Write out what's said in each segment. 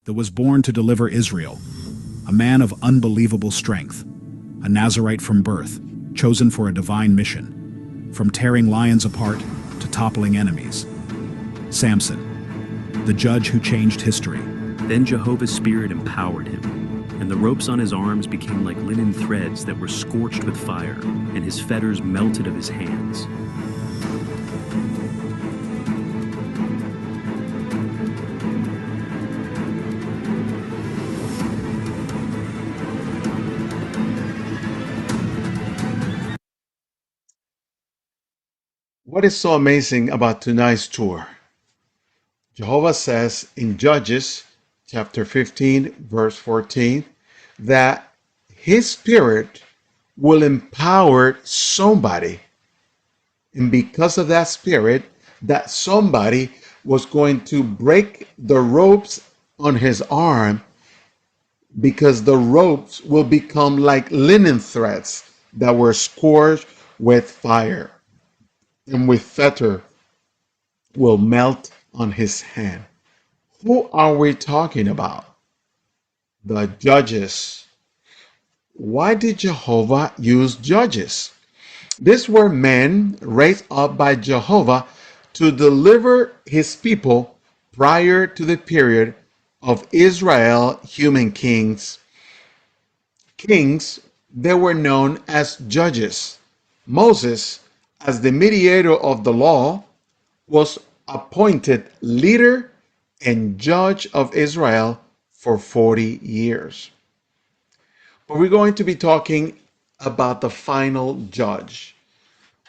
that was born to deliver Israel, a man of unbelievable strength, a Nazirite from birth, chosen for a divine mission, from tearing lions apart to toppling enemies. Samson, the judge who changed history. Then Jehovah's Spirit empowered him, and the ropes on his arms became like linen threads that were scorched with fire, and his fetters melted of his hands. What is so amazing about tonight's tour? Jehovah says in Judges chapter 15, verse 14, that his spirit will empower somebody. And because of that spirit, that somebody was going to break the ropes on his arm, because the ropes will become like linen threads that were scorched with fire, and with fetter will melt on his hand. Who are we talking about? The judges. Why did Jehovah use judges? These were men raised up by Jehovah to deliver his people prior to the period of Israel human kings. Kings, they were known as judges. Moses, as the mediator of the law, was appointed leader and judge of Israel for 40 years. But we're going to be talking about the final judge.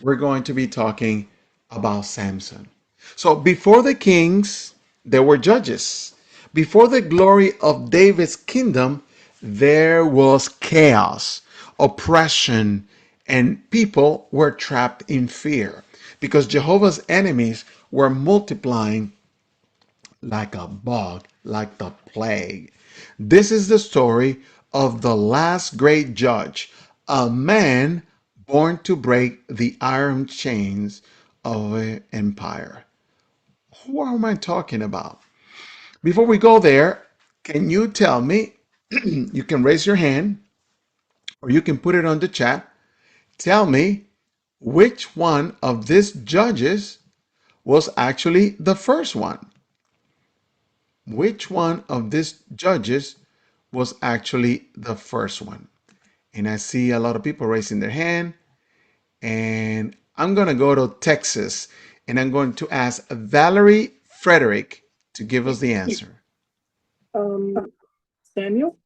We're going to be talking about Samson. So before the kings, there were judges. Before the glory of David's kingdom, there was chaos, oppression, and people were trapped in fear because Jehovah's enemies were multiplying like a bug, like the plague. This is the story of the last great judge, a man born to break the iron chains of an empire. Who am I talking about? Before we go there, can you tell me? You can raise your hand or you can put it on the chat. Tell me which one of these judges was actually the first one. Which one of these judges was actually the first one? And I see a lot of people raising their hand. And I'm going to go to Texas and I'm going to ask Valerie Frederick to give us the answer. Samuel?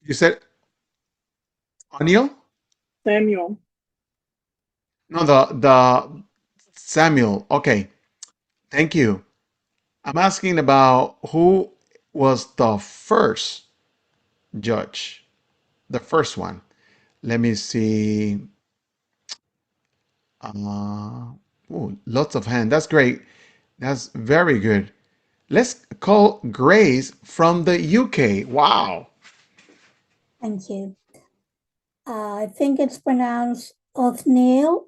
You said Oniel? Samuel. No, the Samuel. Okay, thank you. I'm asking about who was the first judge, the first one. Let me see. Ooh, lots of hands. That's great. That's very good. Let's call Grace from the UK. Wow. Thank you. I think it's pronounced Othniel.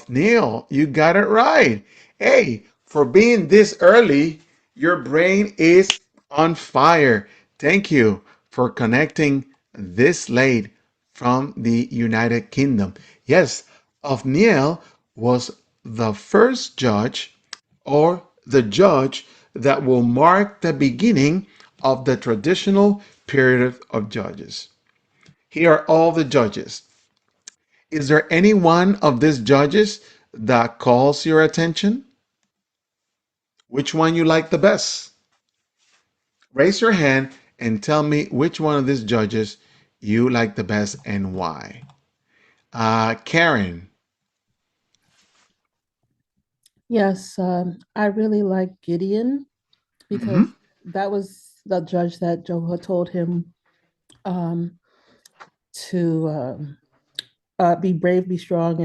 Neil, you got it right. Hey, for being this early, your brain is on fire. Thank you for connecting this late from the United Kingdom. Yes, Othniel was the first judge, or the judge that will mark the beginning of the traditional period of judges. Here are all the judges. Is there any one of these judges that calls your attention? Which one you like the best? Raise your hand and tell me which one of these judges you like the best and why. Karen. Yes, I really like Gideon because that was the judge that Jehovah told him to be brave, be strong,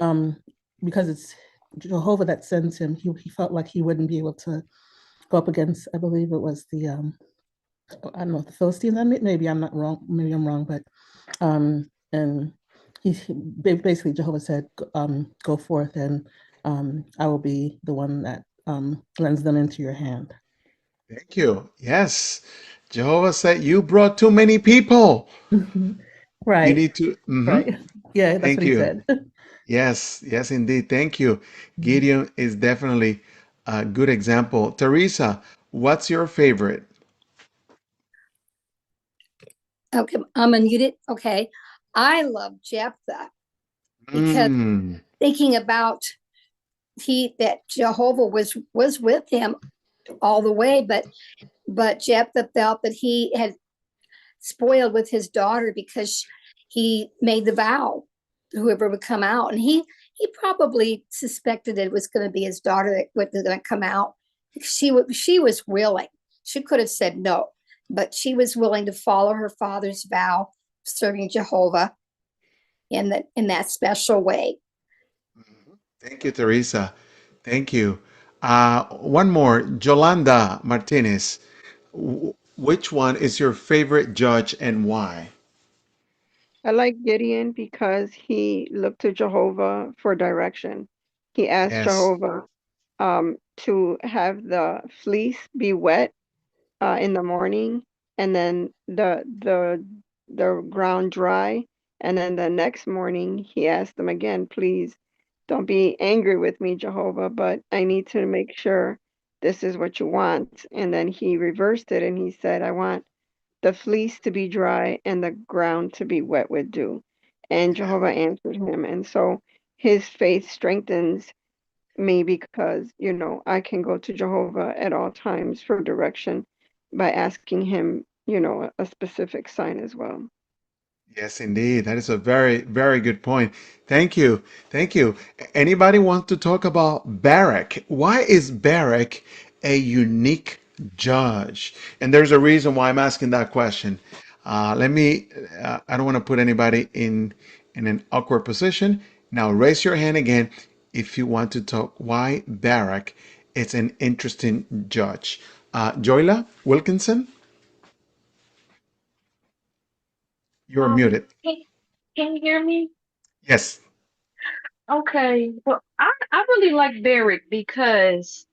and because it's Jehovah that sends him, he felt like he wouldn't be able to go up against, I believe it was the, I don't know, the Philistines. Maybe I'm not wrong, maybe I'm wrong, but and basically Jehovah said, go forth and I will be the one that lends them into your hand. Thank you. Yes. Jehovah said, you brought too many people. You Right, need to. right. Yeah, that's Thank what he you. said. Yes, yes, indeed. Thank you. Mhm. Gideon is definitely a good example. Teresa, what's your favorite? Okay, I'm unmuted. Okay. I love Jephthah because Mm, thinking about he that Jehovah was with him all the way, but Jephthah felt that he had spoiled with his daughter because he made the vow whoever would come out, and he probably suspected it was going to be his daughter that was going to come out. She was willing. She could have said no, but she was willing to follow her father's vow, serving Jehovah in that special way. thank you, Teresa. Thank you. One more, Jolanda Martinez. Which one is your favorite judge and why? I like Gideon because he looked to Jehovah for direction. He asked Yes. Jehovah to have the fleece be wet in the morning, and then the ground dry. And then the next morning, he asked him again, please don't be angry with me, Jehovah, but I need to make sure this is what you want. And then he reversed it and he said, I want the fleece to be dry and the ground to be wet with dew. And Yeah. Jehovah answered him. And so his faith strengthens me because, I can go to Jehovah at all times for direction by asking him, a specific sign as well. Yes, indeed. That is a very, very good point. Thank you. Thank you. Anybody want to talk about Barak? Why is Barak a unique judge? And there's a reason why I'm asking that question. I don't want to put anybody in an awkward position. Now raise your hand again if you want to talk why Barak is an interesting judge. Joyla Wilkinson, you're muted. Can, can you hear me? Yes. Okay. Well, I really like Barrick because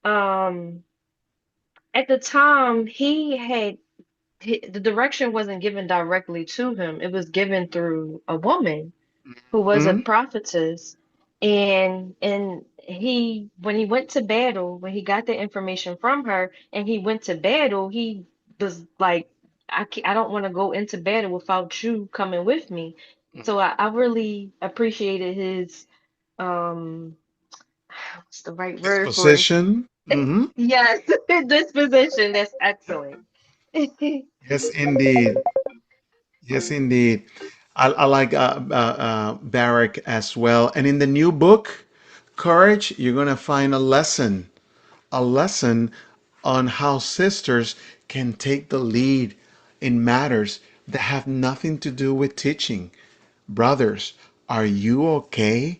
um at the time the direction wasn't given directly to him. It was given through a woman who was a Mhm. prophetess, and he when he went to battle, when he got the information from her and he went to battle, he was like, I don't want to go into battle without you coming with me. So I really appreciated his um what's the right word for it? Disposition. Yes, disposition. That's excellent. Yes, indeed. Yes, indeed. I like Barak as well. And in the new book, Courage, you're going to find a lesson on how sisters can take the lead in matters that have nothing to do with teaching. Brothers, are you okay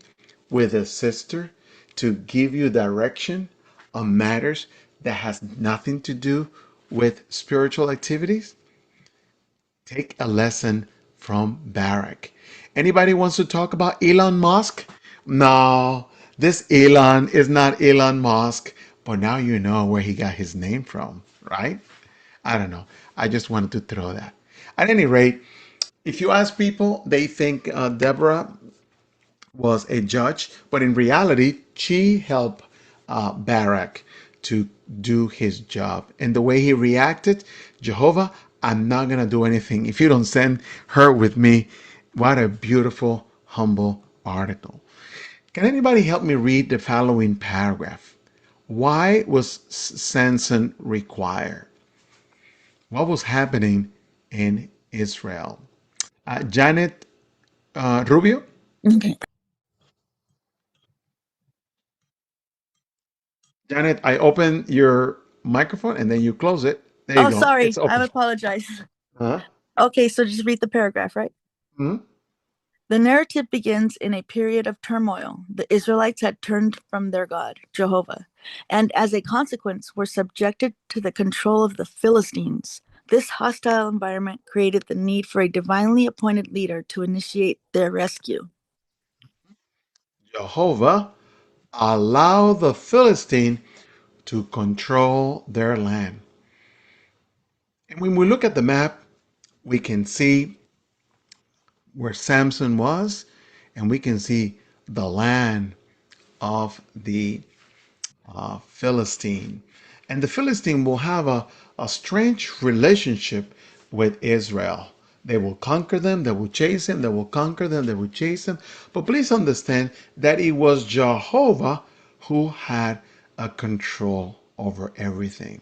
with a sister to give you direction on matters that has nothing to do with spiritual activities? Take a lesson from Barak. Anybody wants to talk about Elon Musk? No, this Elon is not Elon Musk, but now you know where he got his name from, right? I don't know. I just wanted to throw that. At any rate, if you ask people, they think Deborah was a judge, but in reality, she helped Barak to do his job. And the way he reacted, Jehovah, I'm not going to do anything if you don't send her with me. What a beautiful, humble article. Can anybody help me read the following paragraph? Why was Samson required? What was happening in Israel? Janet Rubio? Okay. Janet, I open your microphone and then you close it. There you Oh, go. sorry. It's I open. apologize. Huh? Okay, so just read the paragraph, right? Hmm? The narrative begins in a period of turmoil. The Israelites had turned from their God, Jehovah, and as a consequence were subjected to the control of the Philistines. This hostile environment created the need for a divinely appointed leader to initiate their rescue. Jehovah allow the Philistine to control their land. And when we look at the map, we can see where Samson was, and we can see the land of the Philistine. And the Philistine will have a strange relationship with Israel. They will conquer them, they will chase them, they will conquer them, they will chase them. But please understand that it was Jehovah who had a control over everything.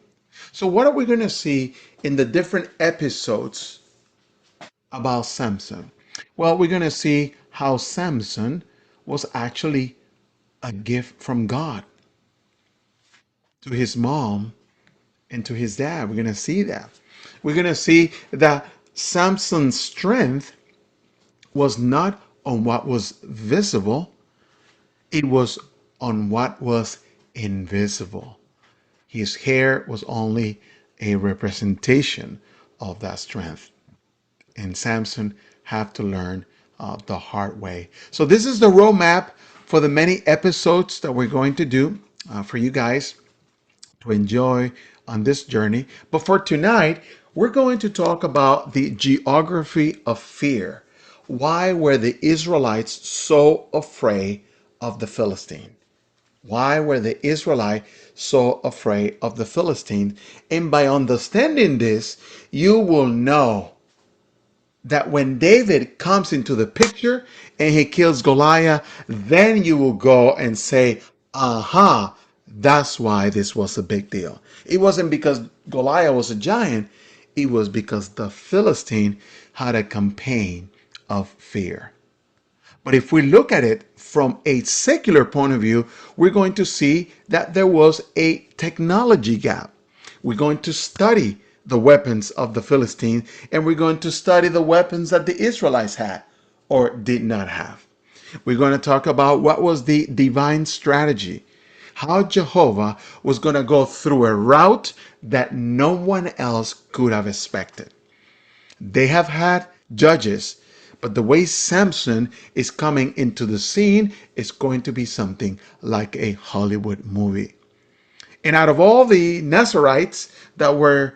So, what are we going to see in the different episodes about Samson? Well, we're going to see how Samson was actually a gift from God to his mom and to his dad. We're going to see that. We're going to see that Samson's strength was not on what was visible, it was on what was invisible. His hair was only a representation of that strength. And Samson had to learn the hard way. So, this is the roadmap for the many episodes that we're going to do for you guys to enjoy on this journey. But for tonight, we're going to talk about the geography of fear. Why were the Israelites so afraid of the Philistine? Why were the Israelites so afraid of the Philistine? And by understanding this, you will know that when David comes into the picture and he kills Goliath, then you will go and say, aha, that's why this was a big deal. It wasn't because Goliath was a giant, it was because the Philistine had a campaign of fear. But if we look at it from a secular point of view, we're going to see that there was a technology gap. We're going to study the weapons of the Philistines, and we're going to study the weapons that the Israelites had or did not have. We're going to talk about what was the divine strategy, how Jehovah was going to go through a route that no one else could have expected. They have had judges, but the way Samson is coming into the scene is going to be something like a Hollywood movie. And out of all the Nazirites that were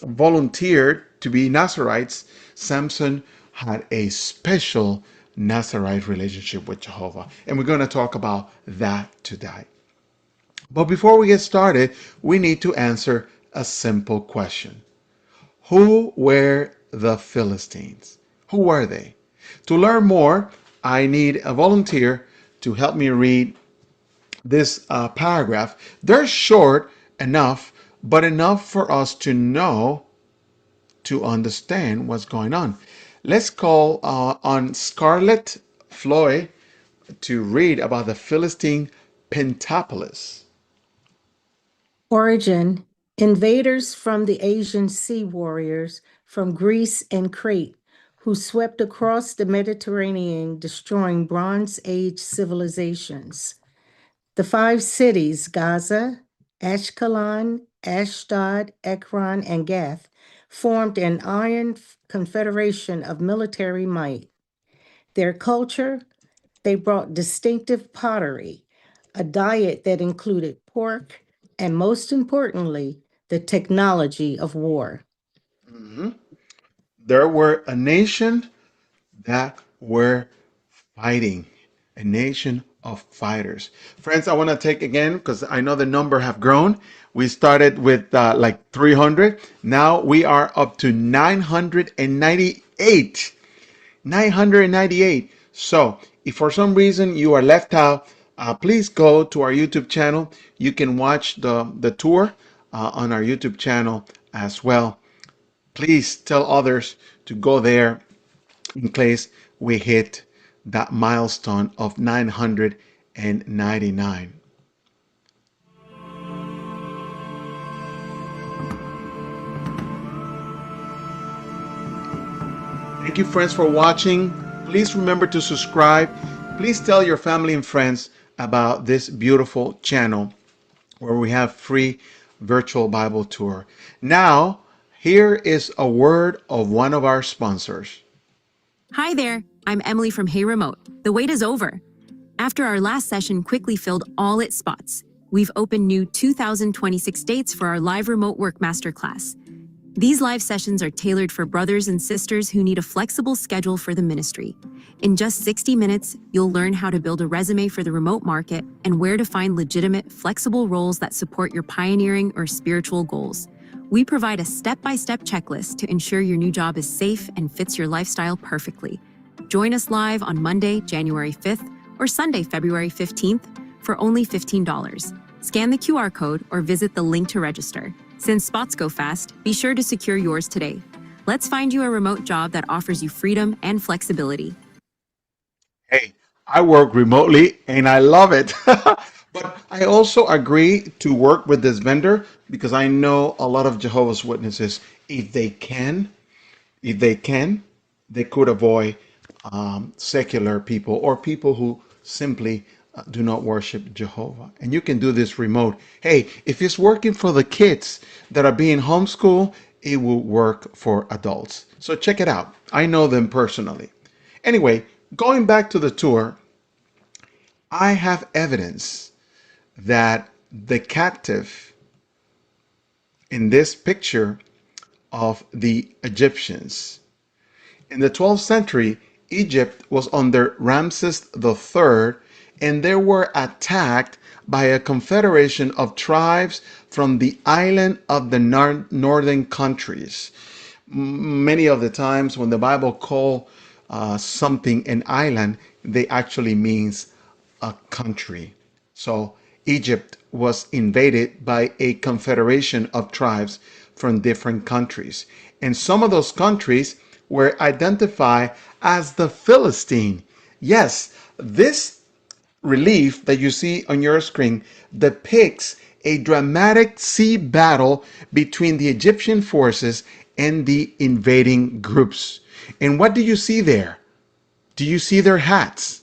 volunteered to be Nazirites, Samson had a special Nazirite relationship with Jehovah. And we're going to talk about that today. But before we get started, we need to answer a simple question. Who were the Philistines? Who were they? To learn more, I need a volunteer to help me read this paragraph. They're short enough, but enough for us to know, to understand what's going on. Let's call on Scarlett Floyd to read about the Philistine Pentapolis. Origin: invaders from the Asian sea warriors from Greece and Crete, who swept across the Mediterranean, destroying Bronze Age civilizations. The 5 cities, Gaza, Ashkelon, Ashdod, Ekron, and Gath, formed an iron confederation of military might. Their culture: they brought distinctive pottery, a diet that included pork, and most importantly, the technology of war. Mhm. There were a nation that were fighting, a nation of fighters. Friends, I want to take again because I know the number have grown. We started with like 300. Now we are up to 998. 998. So if for some reason you are left out, please go to our YouTube channel. You can watch the tour on our YouTube channel as well. Please tell others to go there in case we hit that milestone of 999. Thank you, friends, for watching. Please remember to subscribe. Please tell your family and friends about this beautiful channel where we have free virtual Bible tour. Now, here is a word of one of our sponsors. Hi there, I'm Emily from Hey Remote. The wait is over. After our last session quickly filled all its spots, we've opened new 2026 dates for our live remote work masterclass. These live sessions are tailored for brothers and sisters who need a flexible schedule for the ministry. In just 60 minutes, you'll learn how to build a resume for the remote market and where to find legitimate, flexible roles that support your pioneering or spiritual goals. We provide a step-by-step checklist to ensure your new job is safe and fits your lifestyle perfectly. Join us live on Monday, January 5th or Sunday, February 15th for only $15. Scan the QR code or visit the link to register. Since spots go fast, be sure to secure yours today. Let's find you a remote job that offers you freedom and flexibility. Hey, I work remotely and I love it. But I also agree to work with this vendor because I know a lot of Jehovah's Witnesses, if they can, if they can, they could avoid secular people or people who simply do not worship Jehovah. And you can do this remote. Hey, if it's working for the kids that are being homeschooled, it will work for adults. So check it out. I know them personally. Anyway, going back to the tour, I have evidence that the captive in this picture of the Egyptians. In the 12th century, Egypt was under Ramses III, and they were attacked by a confederation of tribes from the island of the northern countries. Many of the times when the Bible call something an island, they actually means a country. So Egypt was invaded by a confederation of tribes from different countries. And some of those countries were identified as the Philistine. Yes, this relief that you see on your screen depicts a dramatic sea battle between the Egyptian forces and the invading groups. And what do you see there? Do you see their hats?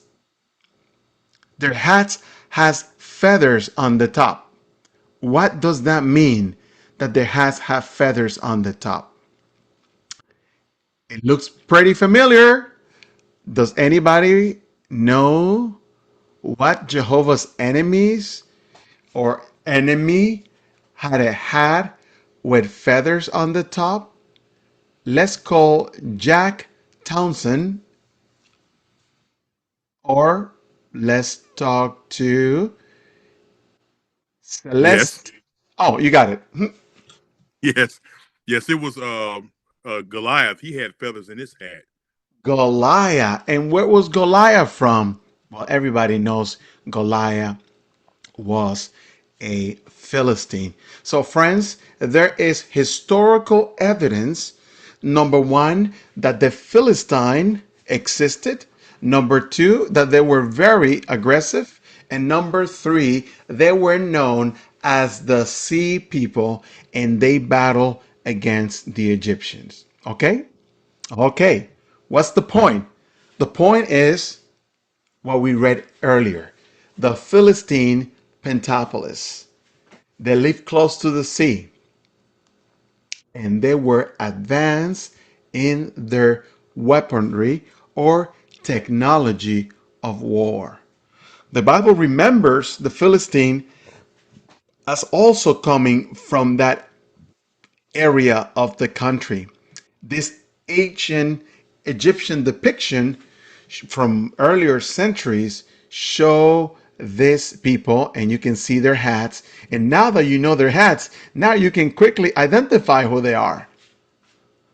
Their hats has feathers on the top. What does that mean that their hats have feathers on the top? It looks pretty familiar. Does anybody know what Jehovah's enemies or enemy had a hat with feathers on the top? Let's call Jack Townsend, or let's talk to Yes, Celeste. Oh, you got it. yes, yes. It was Goliath. He had feathers in his hat. Goliath. And where was Goliath from? Well, everybody knows Goliath was a Philistine. So, friends, there is historical evidence, number one, that the Philistine existed. Number two, that they were very aggressive. And number three, they were known as the Sea People and they battled against the Egyptians. Okay? Okay. What's the point? The point is what we read earlier. The Philistine Pentapolis. They lived close to the sea and they were advanced in their weaponry or technology of war. The Bible remembers the Philistine as also coming from that area of the country. This ancient Egyptian depiction from earlier centuries show this people, and you can see their hats. And now that you know their hats, now you can quickly identify who they are.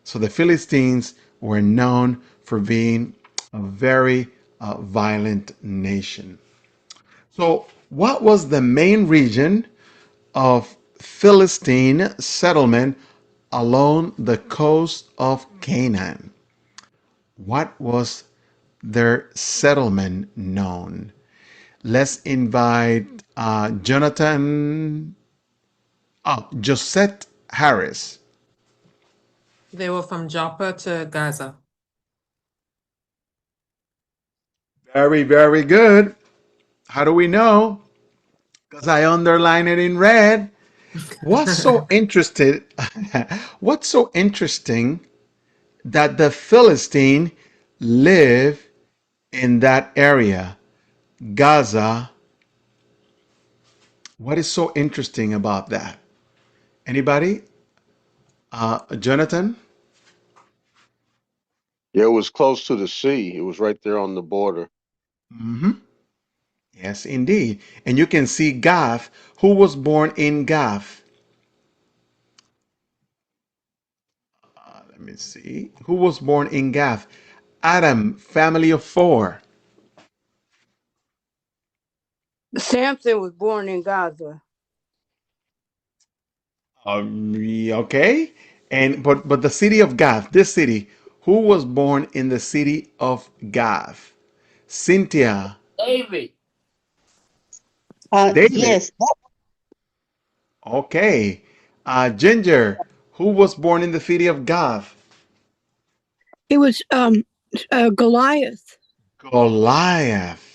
So the Philistines were known for being a very violent nation. So what was the main region of Philistine settlement along the coast of Canaan? What was their settlement known? Let's invite Josette Harris. They were from Joppa to Gaza. Very, very good. How do we know? Because I underline it in red. What's so interested? What's so interesting that the Philistine live in that area, Gaza? What is so interesting about that? Anybody? Jonathan? Yeah, it was close to the sea. It was right there on the border. Hmm. Yes, indeed. And you can see Gath. Who was born in Gath? Let me see. Who was born in Gath? Adam, family of four. Samson was born in Gaza. Okay. And but the city of Gath, this city, who was born in the city of Gath? Cynthia, David. David. Yes, Okay. Ginger, who was born in the city of Gath? It was Goliath. Goliath.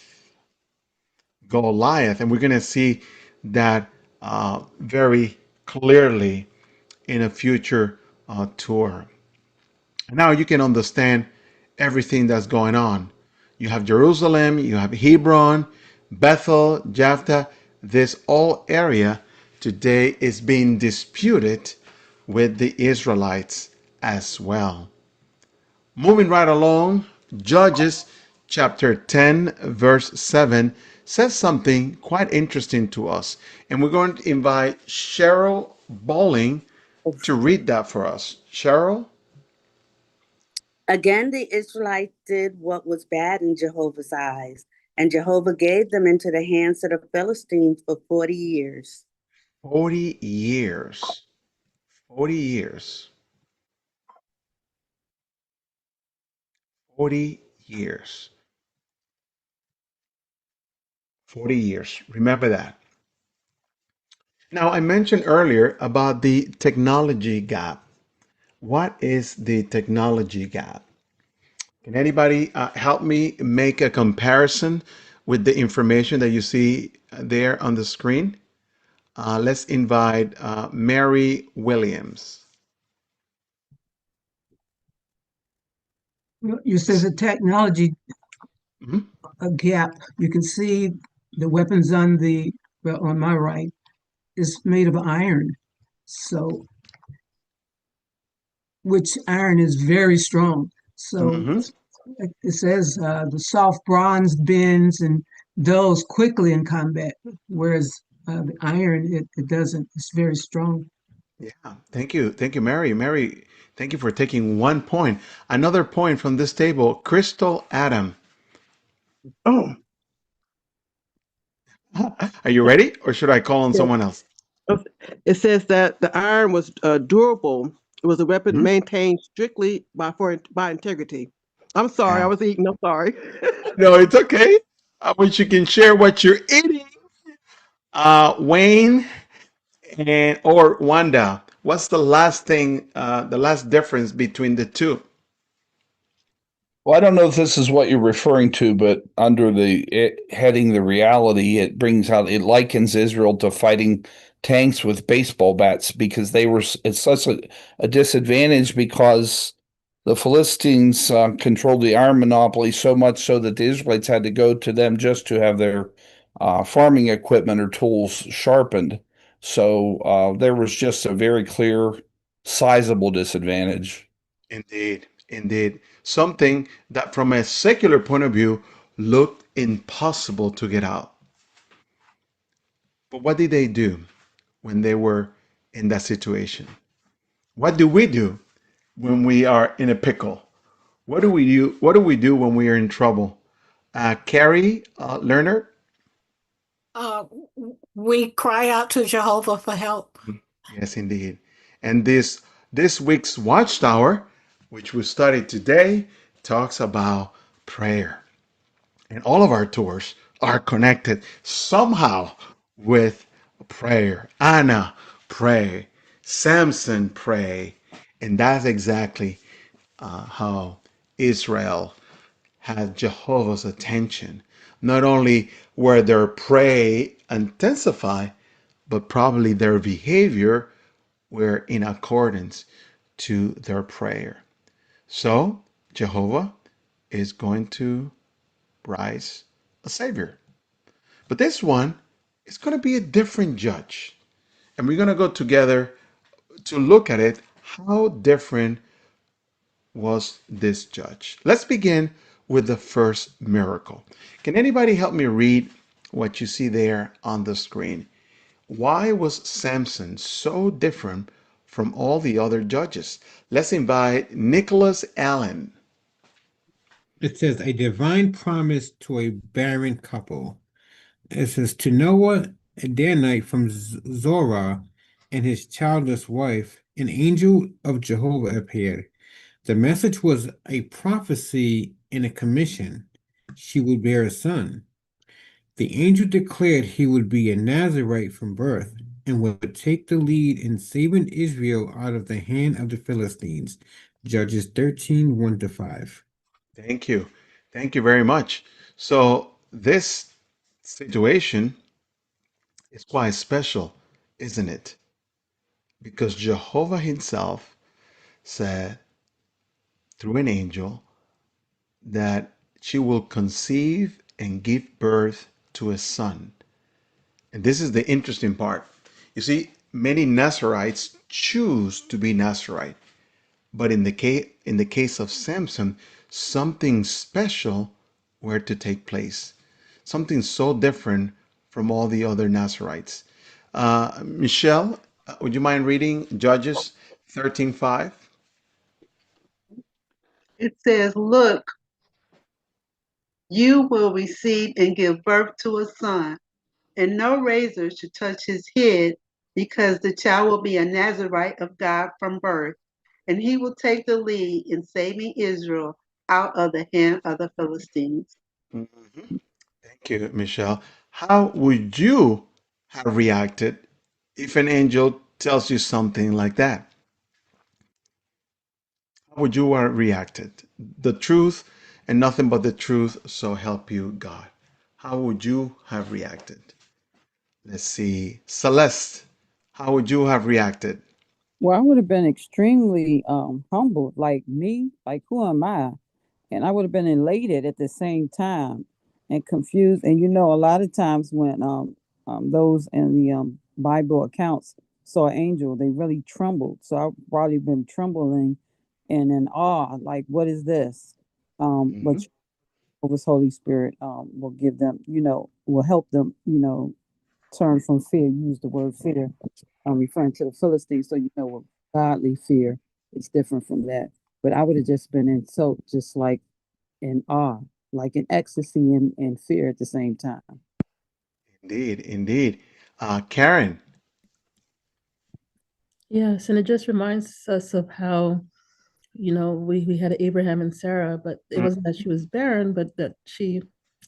Goliath. And we're going to see that very clearly in a future tour. Now you can understand everything that's going on. You have Jerusalem, you have Hebron, Bethel, Japheth. This whole area today is being disputed with the Israelites as well. Moving right along, Judges chapter 10, verse 7 says something quite interesting to us. And we're going to invite Cheryl Bowling to read that for us. Cheryl? Again, the Israelites did what was bad in Jehovah's eyes, and Jehovah gave them into the hands of the Philistines for 40 years. 40 years. 40 years. 40 years. 40 years. Remember that. Now, I mentioned earlier about the technology gap. What is the technology gap? Can anybody help me make a comparison with the information that you see there on the screen? Let's invite Mary Williams. You says a technology Mhm. a gap. You can see the weapons on my right is made of iron. So, which iron is very strong. So Mhm. it says the soft bronze bends and dulls quickly in combat, whereas the iron it doesn't. It's very strong. Yeah, thank you. Thank you, Mary. Mary, thank you for taking 1 point. Another point from this table, Crystal Adam. oh, Are you ready or should I call on yes. someone else? It says that the iron was durable. It was a weapon Mhm. maintained strictly by integrity. I'm sorry, I Yeah. was eating. I'm sorry. No, it's okay. I wish you can share what you're eating. Wayne and or Wanda, what's the last thing, the last difference between the two? Well, I don't know if this is what you're referring to, but under heading the reality, it brings out, it likens Israel to fighting tanks with baseball bats because they were, it's such a disadvantage because the Philistines controlled the iron monopoly so much so that the Israelites had to go to them just to have their farming equipment or tools sharpened. So there was just a very clear, sizable disadvantage. Indeed, indeed. Something that from a secular point of view looked impossible to get out. But what did they do when they were in that situation? What do we do when we are in a pickle? What do we do? What do we do when we are in trouble? Carrie Lerner? Uh, we cry out to Jehovah for help. Yes, indeed. And this week's Watchtower, which we studied today, talks about prayer. And all of our tours are connected somehow with prayer. Anna, pray. Samson, pray. And that's exactly how Israel had Jehovah's attention. Not only were their pray intensify, but probably their behavior were in accordance to their prayer. So Jehovah is going to rise a savior. But this one is going to be a different judge. And we're going to go together to look at it How different was this judge? Let's begin with the first miracle. Can anybody help me read what you see there on the screen? Why was Samson so different from all the other judges? Let's invite Nicholas Allen. It says a divine promise to a barren couple. It says to Noah, a Danite from Zorah, and his childless wife, an angel of Jehovah appeared. The message was a prophecy and a commission. She would bear a son. The angel declared he would be a Nazirite from birth and would take the lead in saving Israel out of the hand of the Philistines. Judges 13, 1-5. Thank you. Thank you very much. So, this situation is quite special, isn't it? Because Jehovah Himself said through an angel that she will conceive and give birth to a son. And this is the interesting part. You see, many Nazarites choose to be Nazarite, but in the case of Samson, something special were to take place. Something so different from all the other Nazarites. Michelle, would you mind reading Judges 13:5? It says, "Look, you will receive and give birth to a son, and no razor should touch his head, because the child will be a Nazarite of God from birth, and he will take the lead in saving Israel out of the hand of the Philistines." Mhm. Thank you, Michelle. How would you have reacted if an angel tells you something like that? How would you have reacted? The truth and nothing but the truth, so help you God. How would you have reacted? Let's see. Celeste, how would you have reacted? Well, I would have been extremely humbled, like me, like who am I? And I would have been elated at the same time and confused. And a lot of times when those in the Bible accounts saw an angel, they really trembled. So I've probably been trembling and in awe, like, what is this? But Mhm. Jehovah's Holy Spirit will give them, will help them, turn from fear, use the word fear, referring to the Philistines. So, what godly fear is different from that. But I would have just been just like in awe, like in ecstasy and fear at the same time. Indeed, indeed. Karen. Yes, and it just reminds us of how, we had Abraham and Sarah, but it wasn't that she was barren, but that she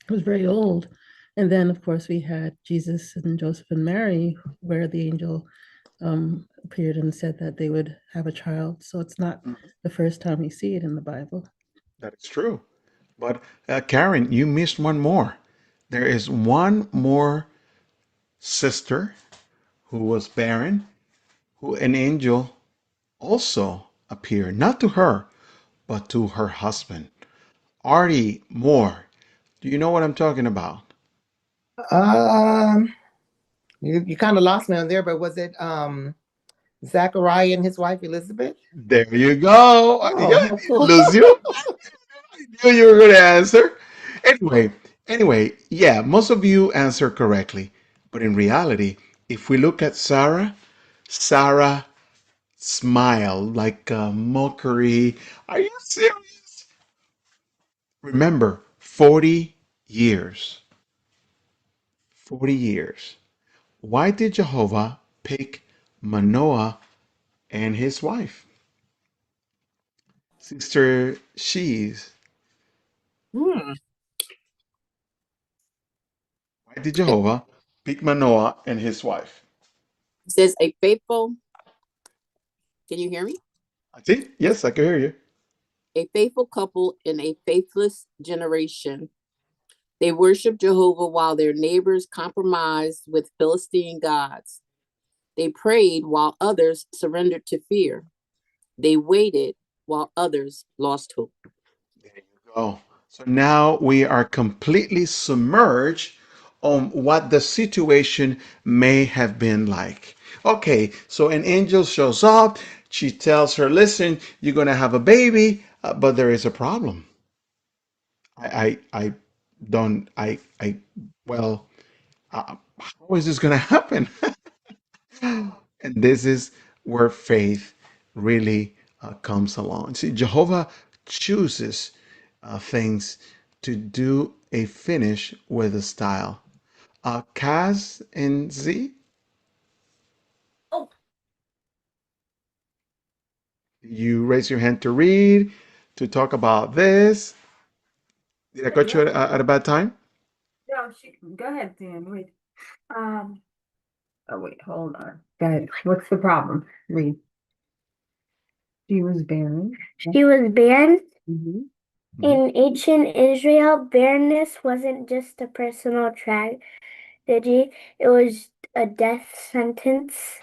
was very old. And then, of course, we had Jesus and Joseph and Mary, where the angel appeared and said that they would have a child. So it's not the first time we see it in the Bible. That is true. But Karen, you missed one more. There is one more sister who was barren, who an angel also appeared, not to her, but to her husband. Artie Moore. Do you know what I'm talking about? Um, you kind of lost me on there, but was it Zachariah and his wife Elizabeth? There you go. Yeah, Oh, cool. Lucio. I knew you were going to answer. Anyway, yeah, most of you answered correctly. But in reality, if we look at Sarah, Sarah smiled like a mockery. Are you serious? Remember, 40 years. 40 years. Why did Jehovah pick Manoah and his wife? Sister Shees. Hmm. Why did Jehovah pick Manoah and his wife? It says a faithful, can you hear me? I see. Yes, I can hear you. A faithful couple in a faithless generation. They worshiped Jehovah while their neighbors compromised with Philistine gods. They prayed while others surrendered to fear. They waited while others lost hope. Go. So now we are completely submerged on what the situation may have been like. Okay, so an angel shows up, She tells her, listen, you're going to have a baby, but there is a problem. I don't, well, how is this going to happen? And this is where faith really comes along. See, Jehovah chooses things to do a finish with a style. Kaz and Z, you raise your hand to read, to talk about this. Did I cut you at a bad time? No, go ahead, Dan. Wait. Oh wait, hold on. Go ahead. What's the problem? Read. She was barren. She was barren. Mhm. In ancient Israel, barrenness wasn't just a personal tragedy, it was a death sentence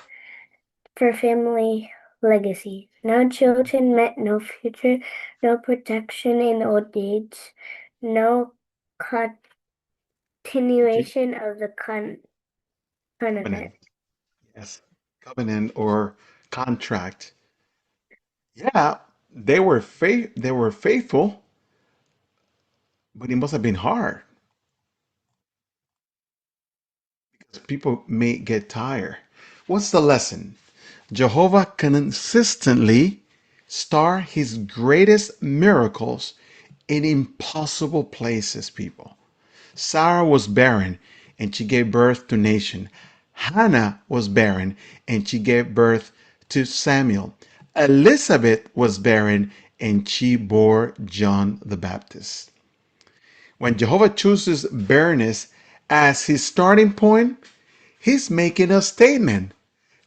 for family legacy. No children meant no future, no protection in old age, no continuation of the covenant. Yes, covenant or contract. Yeah, they were faithful, but it must have been hard because people may get tired. What's the lesson? Jehovah consistently star his greatest miracles in impossible places, people. Sarah was barren and she gave birth to nation. Hannah was barren and she gave birth to Samuel. Elizabeth was barren and she bore John the Baptist. When Jehovah chooses barrenness as his starting point, he's making a statement.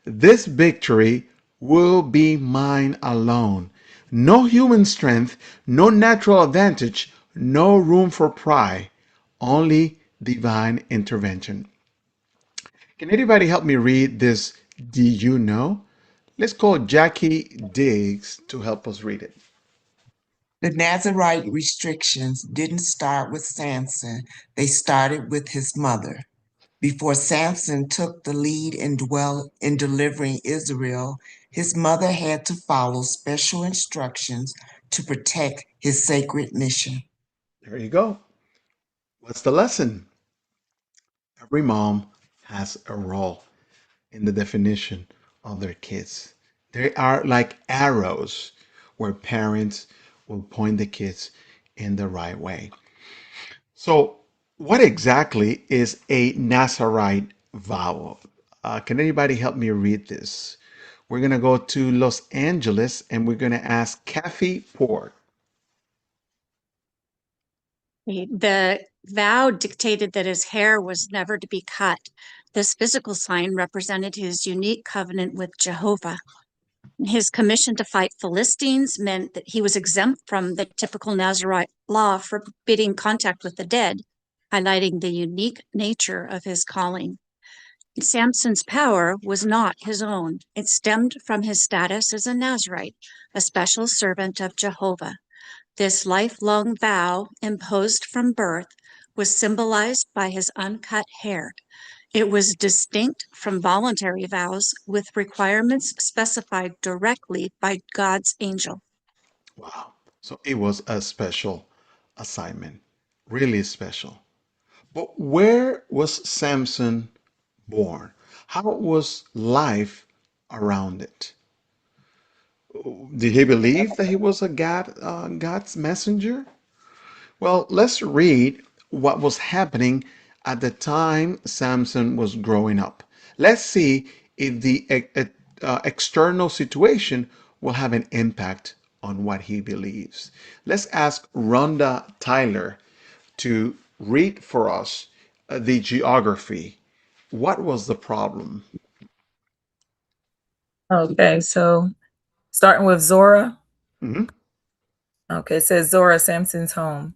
This victory will be mine alone. No human strength, no natural advantage, no room for pride, only divine intervention. Can anybody help me read this? Do you know? Let's call Jackie Diggs to help us read it. The Nazirite restrictions didn't start with Samson, they started with his mother. Before Samson took the lead in delivering Israel, his mother had to follow special instructions to protect his sacred mission. There you go. What's the lesson? Every mom has a role in the definition of their kids. They are like arrows where parents will point the kids in the right way. So, what exactly is a Nazarite vow? Can anybody help me read this? We're going to go to Los Angeles and we're going to ask Kathy Port. The vow dictated that his hair was never to be cut. This physical sign represented his unique covenant with Jehovah. His commission to fight Philistines meant that he was exempt from the typical Nazirite law forbidding contact with the dead, highlighting the unique nature of his calling. Samson's power was not his own. It stemmed from his status as a Nazirite, a special servant of Jehovah. This lifelong vow, imposed from birth, was symbolized by his uncut hair. It was distinct from voluntary vows with requirements specified directly by God's angel. Wow. So it was a special assignment, really special. But where was Samson born? How was life around it? Did he believe that he was a God's messenger? Well, let's read what was happening at the time Samson was growing up. Let's see if the external situation will have an impact on what he believes. Let's ask Rhonda Tyler to read for us the geography. What was the problem? Okay, so starting with Zora. Mhm. Okay, it says Zora, Samson's home.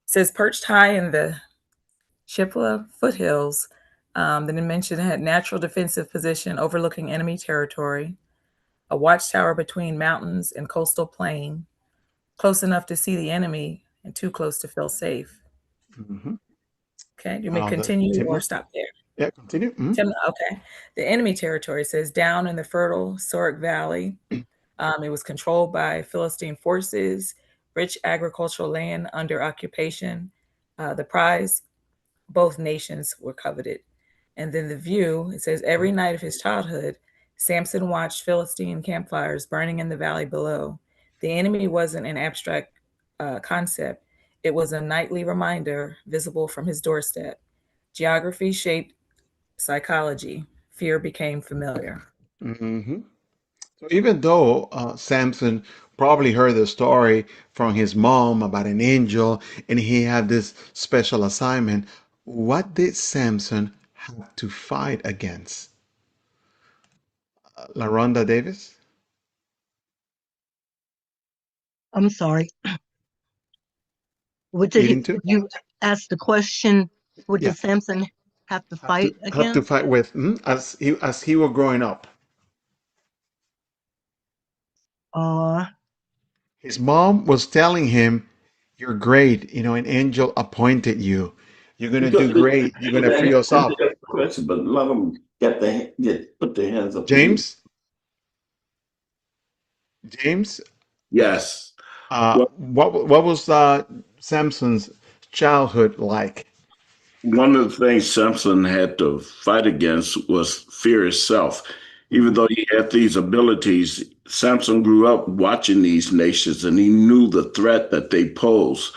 It says perched high in the Shipla foothills. The dimension had natural defensive position overlooking enemy territory, a watchtower between mountains and coastal plain, close enough to see the enemy and too close to feel safe. Mhm. Okay, you may continue or stop there. Yeah, continue. Okay. The enemy territory says down in the fertile Sorek Valley. It was controlled by Philistine forces, rich agricultural land under occupation. The prize, both nations were coveted. And then the view, it says every night of his childhood, Samson watched Philistine campfires burning in the valley below. The enemy wasn't an abstract concept, it was a nightly reminder visible from his doorstep. Geography shaped psychology, fear became familiar. Hmm. So even though Samson probably heard the story from his mom about an angel and he had this special assignment, what did Samson have to fight against? LaRonda Davis? I'm sorry. What did Eating too? you ask the question? What Yeah. did Samson have to fight Have to against? fight with as he was growing up. Uh, His mom was telling him, "You're great. You know, an angel appointed you. You're gonna do great. You're gonna free us up." Question, but let them put their hands up. James, James, Yes. what was Samson's childhood like? One of the things Samson had to fight against was fear itself. Even though he had these abilities, Samson grew up watching these nations and he knew the threat that they pose.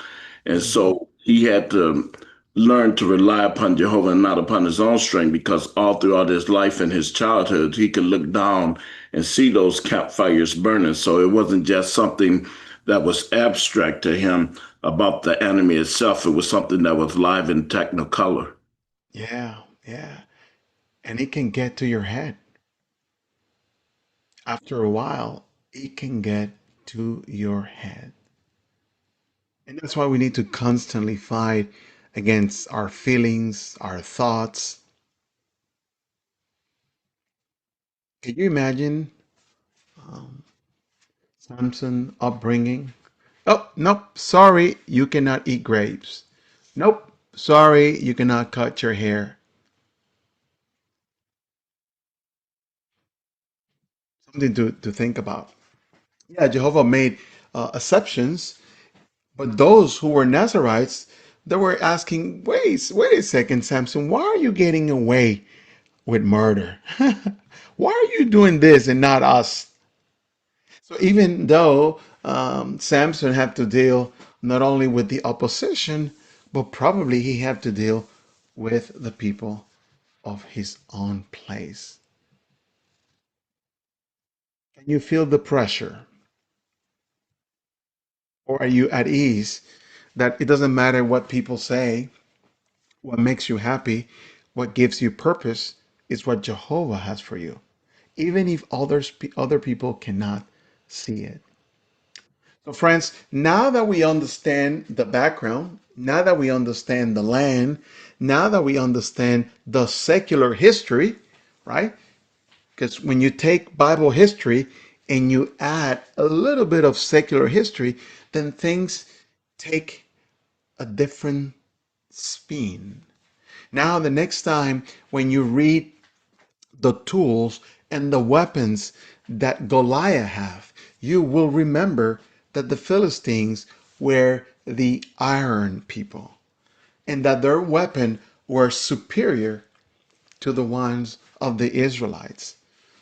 And so he had to learn to rely upon Jehovah and not upon his own strength, because all throughout his life and his childhood, he could look down and see those campfires burning. So it wasn't just something that was abstract to him about the enemy itself. It was something that was live in technicolor. Yeah, yeah, and it can get to your head. After a while, it can get to your head. And that's why we need to constantly fight against our feelings, our thoughts. Can you imagine um, Samson upbringing? Oh, nope, sorry, you cannot eat grapes. Nope, sorry, you cannot cut your hair. Something to think about. Yeah, Jehovah made exceptions, but those who were Nazarites, they were asking, wait a second, Samson, why are you getting away with murder? Why are you doing this and not us? So even though Samson had to deal not only with the opposition, but probably he had to deal with the people of his own place. Can you feel the pressure? Or are you at ease that it doesn't matter what people say, what makes you happy, what gives you purpose is what Jehovah has for you, even if other people cannot see it. So, friends, now that we understand the background, now that we understand the land, now that we understand the secular history, right? Because when you take Bible history and you add a little bit of secular history, then things take a different spin. Now, the next time when you read the tools and the weapons that Goliath have, you will remember that the Philistines were the iron people and that their weapon were superior to the ones of the Israelites.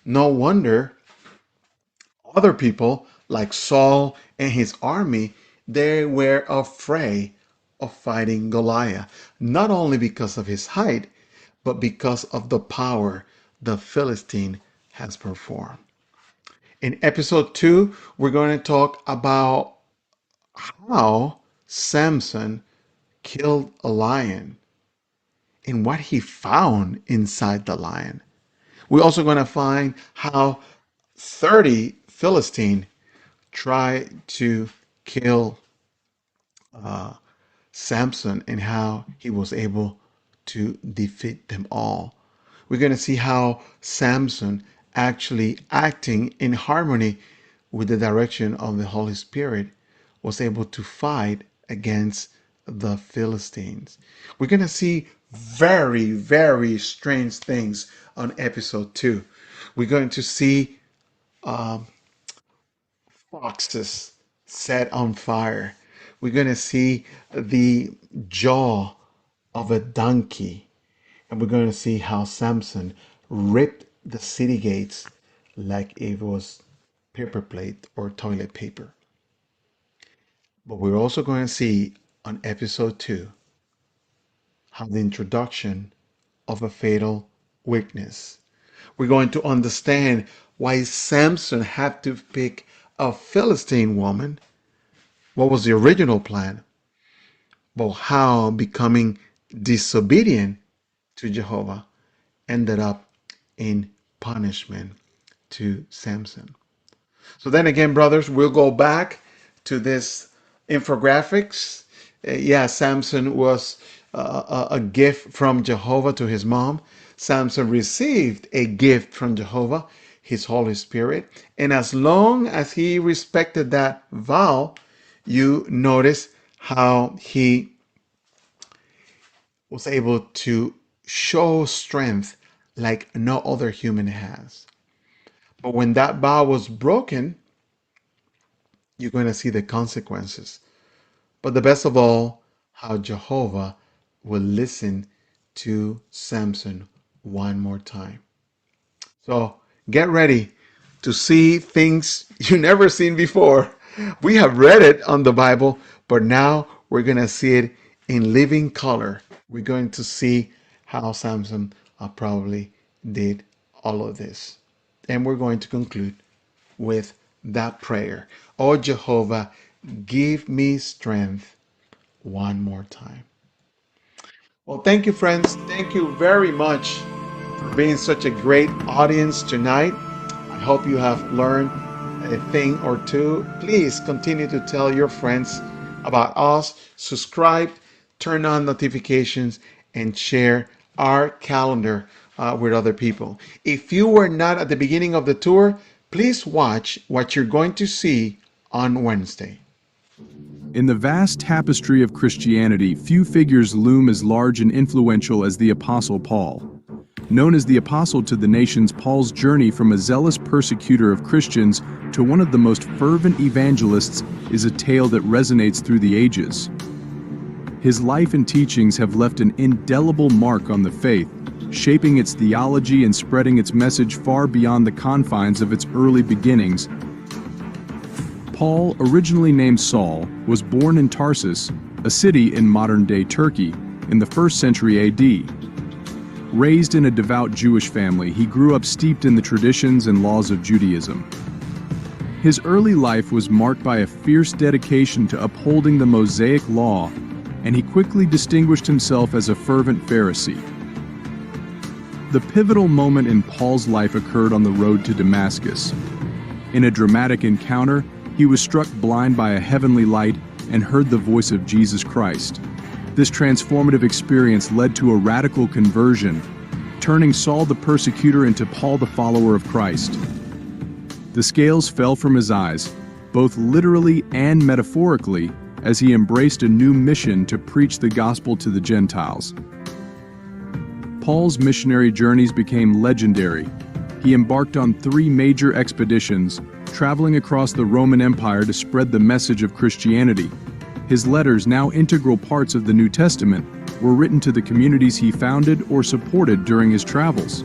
No wonder other people like Saul and his army, they were afraid of fighting Goliath, not only because of his height, but because of the power the Philistine has performed. In episode 2, we're going to talk about how Samson killed a lion and what he found inside the lion. We're also going to find how 30 Philistines tried to kill uh, Samson and how he was able to defeat them all. We're going to see how Samson actually acting in harmony with the direction of the Holy Spirit was able to fight against the Philistines. We're going to see very, very strange things on episode 2. We're going to see foxes set on fire. We're going to see the jaw of a donkey. And we're going to see how Samson ripped the city gates like it was paper plate or toilet paper. But we're also going to see on episode 2 how the introduction of a fatal weakness. We're going to understand why Samson had to pick a Philistine woman. What was the original plan? But how becoming disobedient to Jehovah ended up in punishment to Samson. So then again, brothers, we'll go back to this infographics. Yeah, Samson was a gift from Jehovah to his mom. Samson received a gift from Jehovah, his Holy Spirit. And as long as he respected that vow, you notice how he was able to show strength like no other human has. But when that vow was broken, you're going to see the consequences. But the best of all, how Jehovah will listen to Samson one more time. So get ready to see things you never seen before. We have read it on the Bible, but now we're going to see it in living color. We're going to see how Samson probably did all of this. And we're going to conclude with that prayer. Oh Jehovah, give me strength one more time. Well, thank you, friends. Thank you very much for being such a great audience tonight. I hope you have learned a thing or two. Please continue to tell your friends about us, subscribe, turn on notifications, and share our calendar with other people. If you were not at the beginning of the tour, please watch what you're going to see on Wednesday. In the vast tapestry of Christianity, few figures loom as large and influential as the Apostle Paul. Known as the Apostle to the Nations, Paul's journey from a zealous persecutor of Christians to one of the most fervent evangelists is a tale that resonates through the ages. His life and teachings have left an indelible mark on the faith, shaping its theology and spreading its message far beyond the confines of its early beginnings. Paul, originally named Saul, was born in Tarsus, a city in modern-day Turkey, in the 1st century AD. Raised in a devout Jewish family, he grew up steeped in the traditions and laws of Judaism. His early life was marked by a fierce dedication to upholding the Mosaic law, and he quickly distinguished himself as a fervent Pharisee. The pivotal moment in Paul's life occurred on the road to Damascus. In a dramatic encounter, he was struck blind by a heavenly light and heard the voice of Jesus Christ. This transformative experience led to a radical conversion, turning Saul the persecutor into Paul the follower of Christ. The scales fell from his eyes, both literally and metaphorically, as he embraced a new mission to preach the gospel to the Gentiles. Paul's missionary journeys became legendary. He embarked on 3 major expeditions, traveling across the Roman Empire to spread the message of Christianity. His letters, now integral parts of the New Testament, were written to the communities he founded or supported during his travels.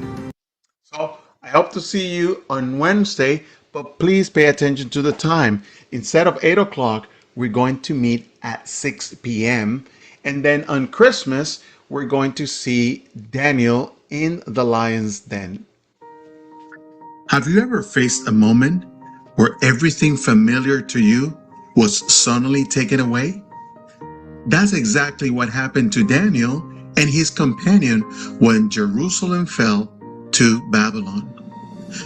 So I hope to see you on Wednesday, but please pay attention to the time. Instead of 8 o'clock, we're going to meet at 6 p.m. And then on Christmas, we're going to see Daniel in the lion's den. Have you ever faced a moment where everything familiar to you was suddenly taken away? That's exactly what happened to Daniel and his companion when Jerusalem fell to Babylon.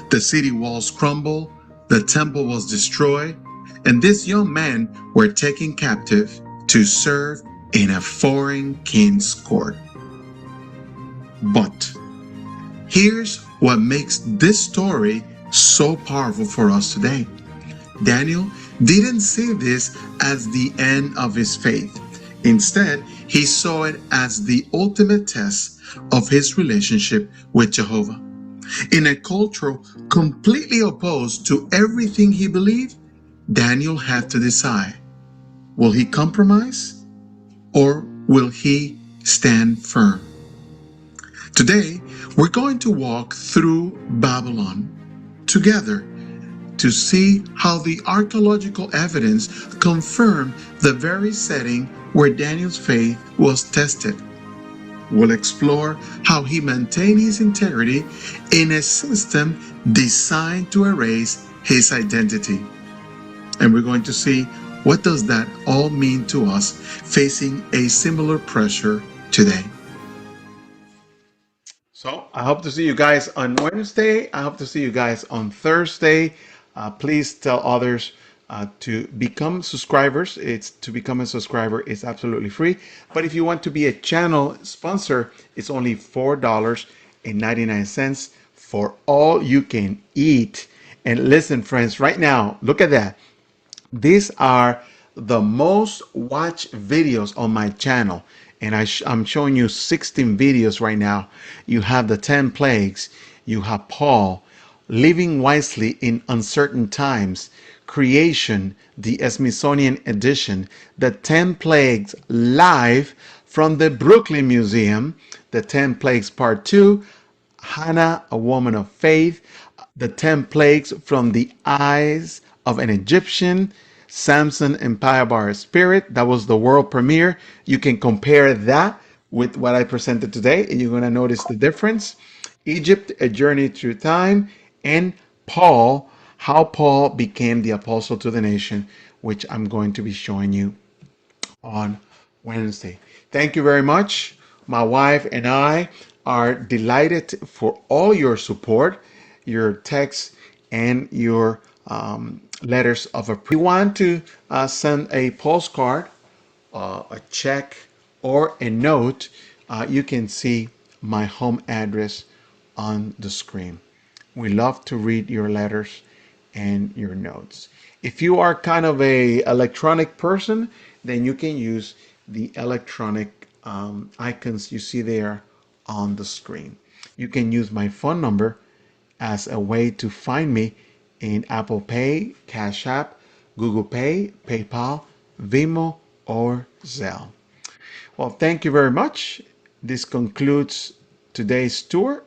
The city walls crumbled, the temple was destroyed, and these young men were taken captive to serve in a foreign king's court. But here's what makes this story so powerful for us today. Daniel didn't see this as the end of his faith. Instead, he saw it as the ultimate test of his relationship with Jehovah. In a culture completely opposed to everything he believed, Daniel had to decide, will he compromise or will he stand firm? Today, we're going to walk through Babylon together to see how the archaeological evidence confirmed the very setting where Daniel's faith was tested. We'll explore how he maintained his integrity in a system designed to erase his identity. And we're going to see what does that all mean to us facing a similar pressure today. So I hope to see you guys on Wednesday. I hope to see you guys on Thursday. Please tell others to become subscribers. It's to become a subscriber is absolutely free. But if you want to be a channel sponsor, it's only $4.99 for all you can eat. And listen, friends, right now, look at that. These are the most watched videos on my channel. And I'm showing you 16 videos right now. You have the 10 plagues. You have Paul, living wisely in uncertain times, creation, the Smithsonian edition, the 10 plagues live from the Brooklyn Museum, the 10 plagues part 2, Hannah, a woman of faith, the 10 plagues from the eyes of an Egyptian, Samson empowered by a spirit. That was the world premiere. You can compare that with what I presented today, and you're going to notice the difference. Egypt, a journey through time, and Paul, how Paul became the apostle to the nation, which I'm going to be showing you on Wednesday. Thank you very much. My wife and I are delighted for all your support, your texts, and your letters of appreciation. If you want to send a postcard, a check, or a note, you can see my home address on the screen. We love to read your letters and your notes. If you are kind of a electronic person, then you can use the electronic icons you see there on the screen. You can use my phone number as a way to find me in Apple Pay, Cash App, Google Pay, PayPal, Venmo, or Zelle. Well, thank you very much. This concludes today's tour,